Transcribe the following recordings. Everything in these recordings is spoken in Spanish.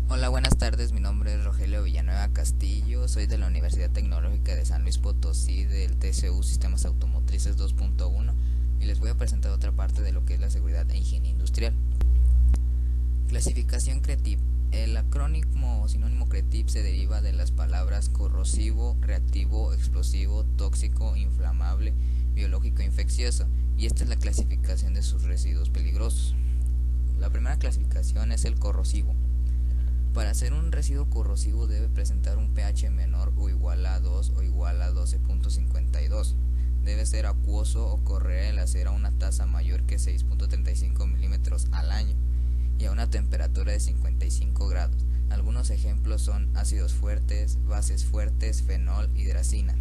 Hola, buenas tardes. Mi nombre es Rogelio Villanueva Castillo. Soy de la Universidad Tecnológica de San Luis Potosí del TCU Sistemas Automotrices 2.1 y les voy a presentar otra parte de lo que es la seguridad e higiene industrial. Clasificación CRETIP. El acrónimo o sinónimo CRETIP se deriva de las palabras corrosivo, reactivo, explosivo, tóxico, inflamable, biológico e infeccioso, y esta es la clasificación de sus residuos peligrosos. La primera clasificación es el corrosivo. Para ser un residuo corrosivo debe presentar un pH menor o igual a 2 o igual a 12.52. Debe ser acuoso o correr el acero a una tasa mayor que 6.35 milímetros al año y a una temperatura de 55 grados. Algunos ejemplos son ácidos fuertes, bases fuertes, fenol, hidracina.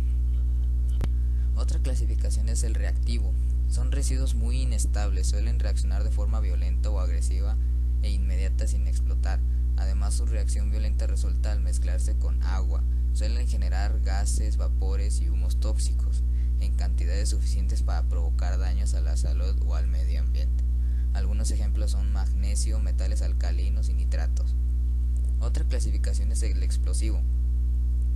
Otra clasificación es el reactivo. Son residuos muy inestables, suelen reaccionar de forma violenta o agresiva e inmediata sin explotar. Además, su reacción violenta resulta al mezclarse con agua. Suelen generar gases, vapores y humos tóxicos en cantidades suficientes para provocar daños a la salud o al medio ambiente. Algunos ejemplos son magnesio, metales alcalinos y nitratos. Otra clasificación es el explosivo.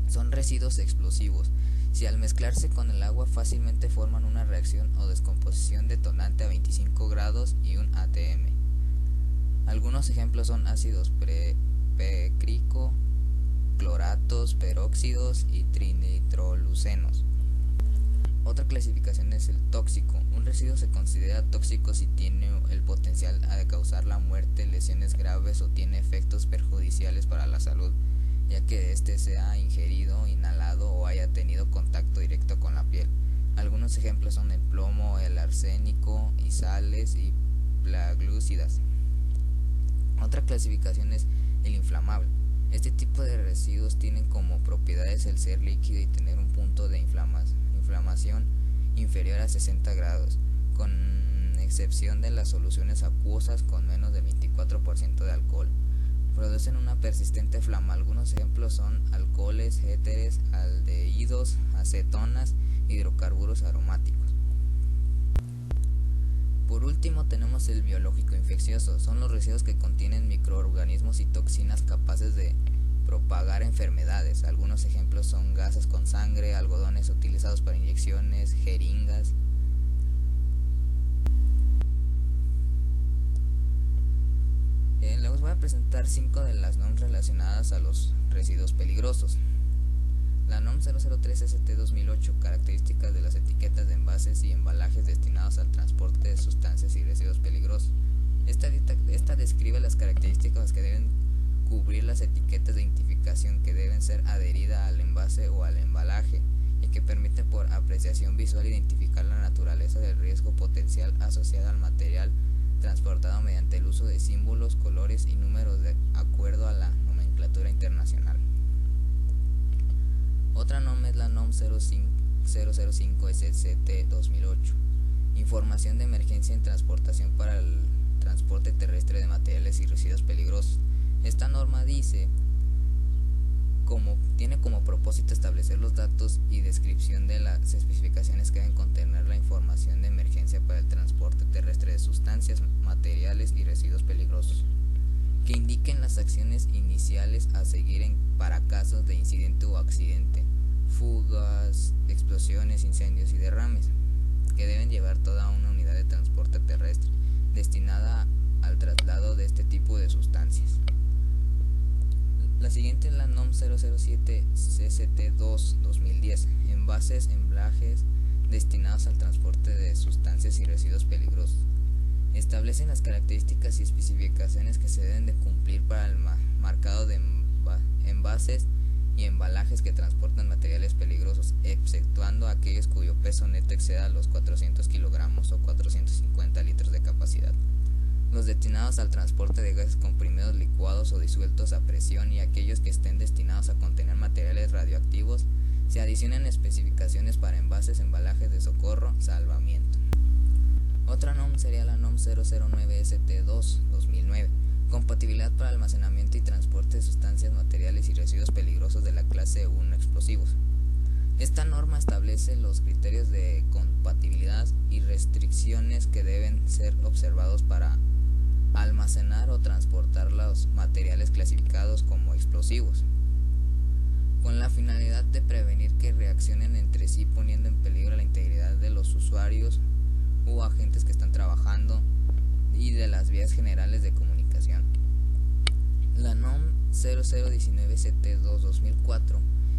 Son residuos explosivos. Si al mezclarse con el agua fácilmente forman una reacción o descomposición detonante a 25 grados y un atm. Algunos ejemplos son ácidos percrílico, cloratos, peróxidos y trinitrolucenos. Otra clasificación es el tóxico. Un residuo se considera tóxico si tiene el potencial de causar la muerte, lesiones graves o tiene efectos perjudiciales para la salud, ya que éste sea ingerido, inhalado o haya tenido contacto directo con la piel. Algunos ejemplos son el plomo, el arsénico y sales y plaglúcidas. Otra clasificación es el inflamable. Este tipo de residuos tienen como propiedades el ser líquido y tener un punto de inflamación inferior a 60 grados, con excepción de las soluciones acuosas con menos de 24% de alcohol. Producen una persistente flama. Algunos ejemplos son alcoholes, éteres, aldehídos, acetonas, hidrocarburos aromáticos. Por último tenemos el biológico infeccioso. Son los residuos que contienen microorganismos y toxinas capaces de propagar enfermedades. Algunos ejemplos son gases con sangre, algodones utilizados para inyecciones, jeringas. Les voy a presentar 5 de las normas relacionadas a los residuos peligrosos. La NOM 003-ST-2008, características de las etiquetas de envases y embalajes destinados al transporte de sustancias y residuos peligrosos. Esta describe las características que deben cubrir las etiquetas de identificación que deben ser adheridas al envase o al embalaje y que permiten por apreciación visual identificar la naturaleza del riesgo potencial asociado al material transportado mediante el uso de símbolos, colores y números de acuerdo a la nomenclatura internacional. Otra norma es la NOM 005-SCT-2008, información de emergencia en transportación para el transporte terrestre de materiales y residuos peligrosos. Esta norma tiene como propósito establecer los datos y descripción de las especificaciones que deben contener la información de emergencia para el transporte terrestre de sustancias, materiales y residuos peligrosos, que indiquen las acciones iniciales a seguir para casos de incidente o accidente, fugas, explosiones, incendios y derrames, que deben llevar toda una unidad de transporte terrestre destinada al traslado de este tipo de sustancias. La siguiente es la NOM 007-CST-2-2010, envases, embalajes destinados al transporte de sustancias y residuos peligrosos. Establecen las características y especificaciones que se deben de cumplir para el marcado de envases y embalajes que transportan materiales peligrosos, exceptuando aquellos cuyo peso neto exceda los 400 kilogramos o 450 litros de capacidad. Los destinados al transporte de gases comprimidos, licuados o disueltos a presión y aquellos que estén destinados a contener materiales radioactivos se adicionan especificaciones para envases, embalajes de socorro, salvamiento. Otra NOM sería la NOM 009-ST-2-2009, compatibilidad para almacenamiento y transporte de sustancias, materiales y residuos peligrosos de la clase 1 explosivos. Esta norma establece los criterios de compatibilidad y restricciones que deben ser observados para almacenar o transportar los materiales clasificados explosivos, con la finalidad de prevenir que reaccionen entre sí poniendo en peligro la integridad de los usuarios u agentes que están trabajando y de las vías generales de comunicación. La NOM 0019-CT2-2004,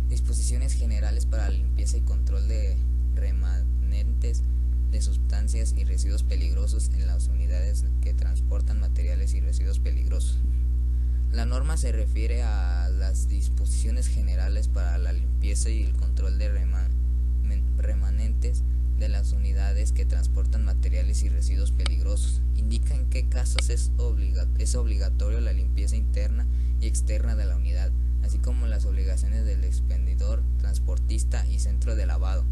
Disposiciones Generales para la Limpieza y Control de Remanentes de Sustancias y Residuos Peligrosos en las unidades que transportan materiales y residuos peligrosos. La norma se refiere a las disposiciones generales para la limpieza y el control de remanentes de las unidades que transportan materiales y residuos peligrosos. Indica en qué casos es obligatorio la limpieza interna y externa de la unidad, así como las obligaciones del expendedor, transportista y centro de lavado.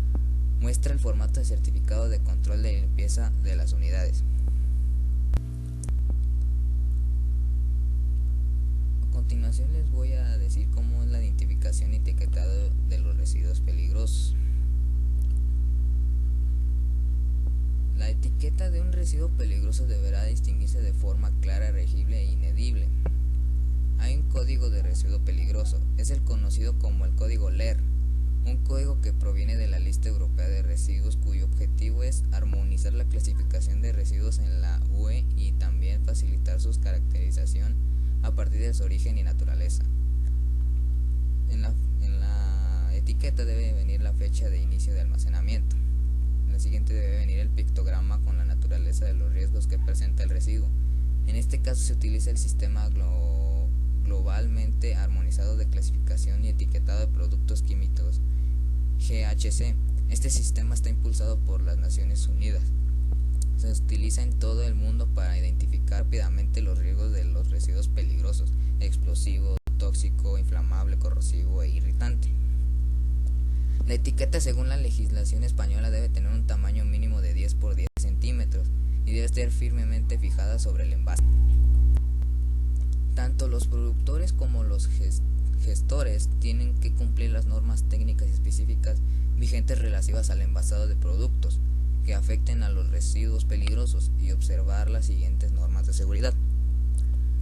Muestra el formato de certificado de control de limpieza de las unidades. A continuación les voy a decir cómo es la identificación y etiquetado de los residuos peligrosos. La etiqueta de un residuo peligroso deberá distinguirse de forma clara, legible e inedible. Hay un código de residuo peligroso, es el conocido como el código LER, un código que proviene de la Lista Europea de Residuos, cuyo objetivo es armonizar la clasificación de residuos en la UE y también facilitar su caracterización a partir de su origen y naturaleza. En la etiqueta debe venir la fecha de inicio de almacenamiento. En la siguiente debe venir el pictograma con la naturaleza de los riesgos que presenta el residuo. En este caso se utiliza el sistema globalmente armonizado de clasificación y etiquetado de productos químicos, GHC. Este sistema está impulsado por las Naciones Unidas. Se utiliza en todo el mundo para identificar rápidamente los riesgos de los residuos peligrosos, explosivo, tóxico, inflamable, corrosivo e irritante. La etiqueta, según la legislación española, debe tener un tamaño mínimo de 10 por 10 centímetros y debe estar firmemente fijada sobre el envase. Tanto los productores como los gestores tienen que cumplir las normas técnicas y específicas vigentes relativas al envasado de productos que afecten a los residuos peligrosos y observar las siguientes normas de seguridad.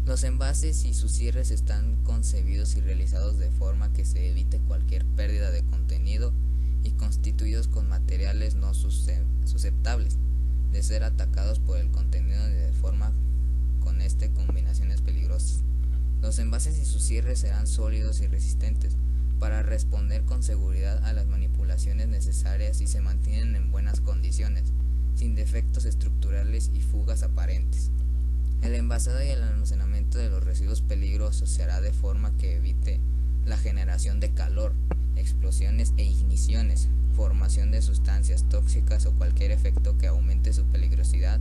Los envases y sus cierres están concebidos y realizados de forma que se evite cualquier pérdida de contenido y constituidos con materiales no susceptibles de ser atacados por el contenido de forma con combinaciones peligrosas. Los envases y sus cierres serán sólidos y resistentes para responder con seguridad a las manipulaciones necesarias y se mantienen en buenas condiciones, sin defectos estructurales y fugas aparentes. El envasado y el almacenamiento de los residuos peligrosos se hará de forma que evite la generación de calor, explosiones e igniciones, formación de sustancias tóxicas o cualquier efecto que aumente su peligrosidad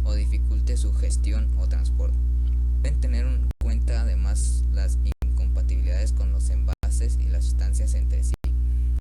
o dificulte su gestión o transporte. Deben tener